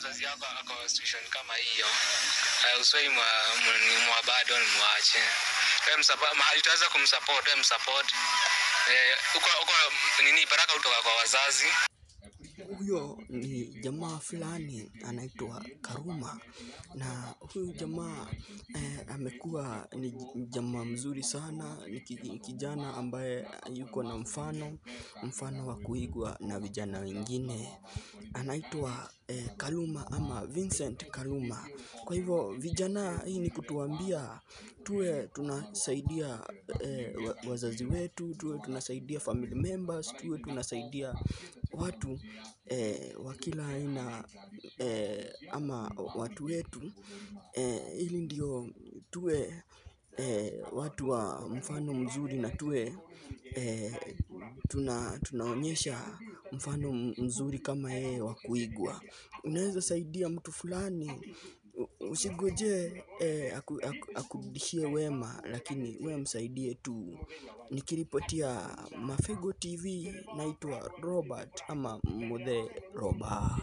mzazi yako ako situation kama hiyo, usoi mwa bado ni mwache. Mahali utaweza kumsupport, msupport. Uko nini baraka kutoka kwa wazazi. Huyo ni jamaa fulani anaitwa Karuma, na huyu jamaa amekuwa ni jamaa mzuri sana, ni kijana ambaye yuko na mfano wa kuigwa na vijana wengine. Anaitwa Kaluma ama Vincent Kaluma. Kwa hivyo vijana, hii ni kutuambia tuwe tunasaidia wazazi wetu, tuwe tunasaidia family members, tuwe tunasaidia watu wa kila aina ama watu wetu, ili ndio tuwe watu wa mfano mzuri, na tuwe tunaonyesha mfano mzuri kama yeye wa kuigwa. Unaweza saidia mtu fulani, usingoje akurudishie wema, lakini wewe msaidie tu. Nikiripotia Mafego TV, naitwa Robert ama Muthe Roba.